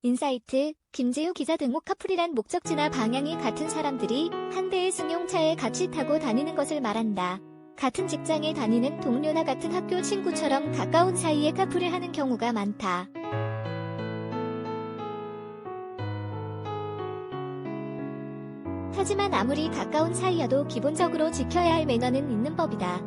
인사이트, 김재우 기자 등목 커플이란 목적지나 방향이 같은 사람들이 한 대의 승용차에 같이 타고 다니는 것을 말한다. 같은 직장에 다니는 동료나 같은 학교 친구처럼 가까운 사이에 커플을 하는 경우가 많다. 하지만 아무리 가까운 사이여도 기본적으로 지켜야 할 매너는 있는 법이다.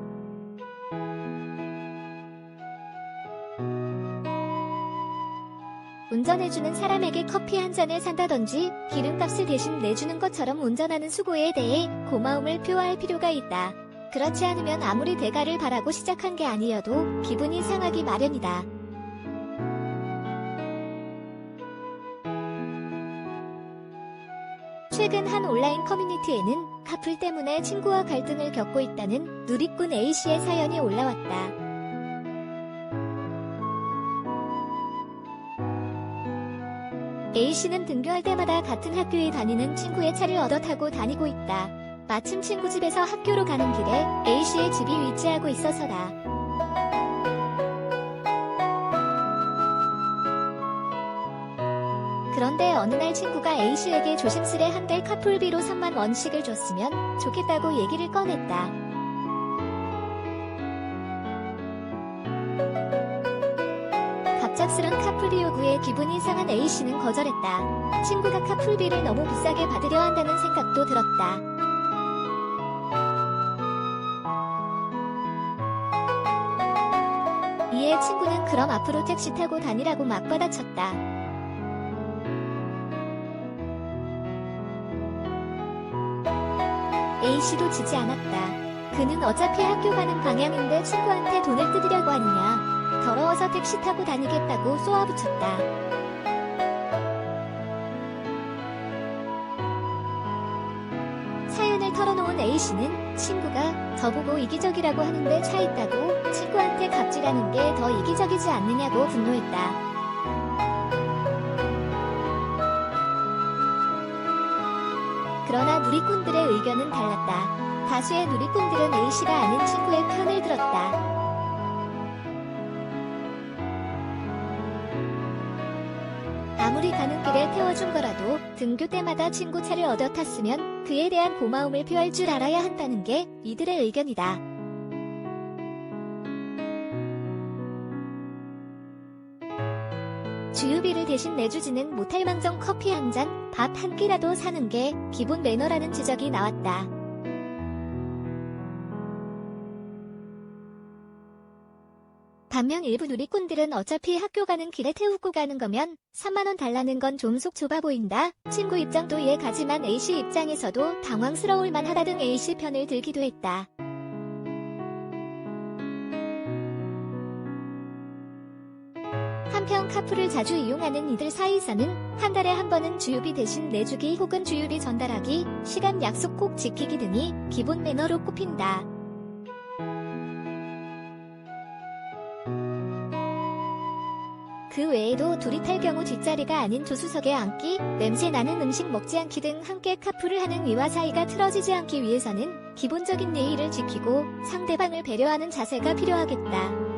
운전해주는 사람에게 커피 한 잔을 산다든지 기름값을 대신 내주는 것처럼 운전하는 수고에 대해 고마움을 표할 필요가 있다. 그렇지 않으면 아무리 대가를 바라고 시작한 게 아니어도 기분이 상하기 마련이다. 최근 한 온라인 커뮤니티에는 커플 때문에 친구와 갈등을 겪고 있다는 누리꾼 A씨의 사연이 올라왔다. A씨는 등교할 때마다 같은 학교에 다니는 친구의 차를 얻어 타고 다니고 있다. 마침 친구 집에서 학교로 가는 길에 A씨의 집이 위치하고 있어서다. 그런데 어느 날 친구가 A씨에게 조심스레 한 달 커플비로 3만 원씩을 줬으면 좋겠다고 얘기를 꺼냈다. 갑작스런 커플비 요구에 기분이 상한 A씨는 거절했다. 친구가 커플비를 너무 비싸게 받으려 한다는 생각도 들었다. 이에 친구는 그럼 앞으로 택시 타고 다니라고 막 받아쳤다. A씨도 지지 않았다. 그는 어차피 학교 가는 방향인데 친구한테 돈을 뜯으려고 하느냐. 더러워서 택시 타고 다니겠다고 쏘아붙였다. 사연을 털어놓은 A씨는 친구가 저보고 이기적이라고 하는데 차 있다고 친구한테 갑질하는 게 더 이기적이지 않느냐고 분노했다. 그러나 누리꾼들의 의견은 달랐다. 다수의 누리꾼들은 A씨가 아는 친구의 편을 들었다. 아무리 가는 길에 태워준 거라도 등교 때마다 친구 차를 얻어 탔으면 그에 대한 고마움을 표할 줄 알아야 한다는 게 이들의 의견이다. 주유비를 대신 내주지는 못할 망정 커피 한 잔, 밥 한 끼라도 사는 게 기본 매너라는 지적이 나왔다. 반면 일부 누리꾼들은 어차피 학교 가는 길에 태우고 가는 거면 3만 원 달라는 건 좀 속 좁아 보인다. 친구 입장도 이해가지만 A씨 입장에서도 당황스러울 만하다 등 A씨 편을 들기도 했다. 한편 커플을 자주 이용하는 이들 사이에서는 한 달에 한 번은 주유비 대신 내주기 혹은 주유비 전달하기, 시간 약속 꼭 지키기 등이 기본 매너로 꼽힌다. 그 외에도 둘이 탈 경우 뒷자리가 아닌 조수석에 앉기, 냄새 나는 음식 먹지 않기 등 함께 커플을 하는 이와 사이가 틀어지지 않기 위해서는 기본적인 예의를 지키고 상대방을 배려하는 자세가 필요하겠다.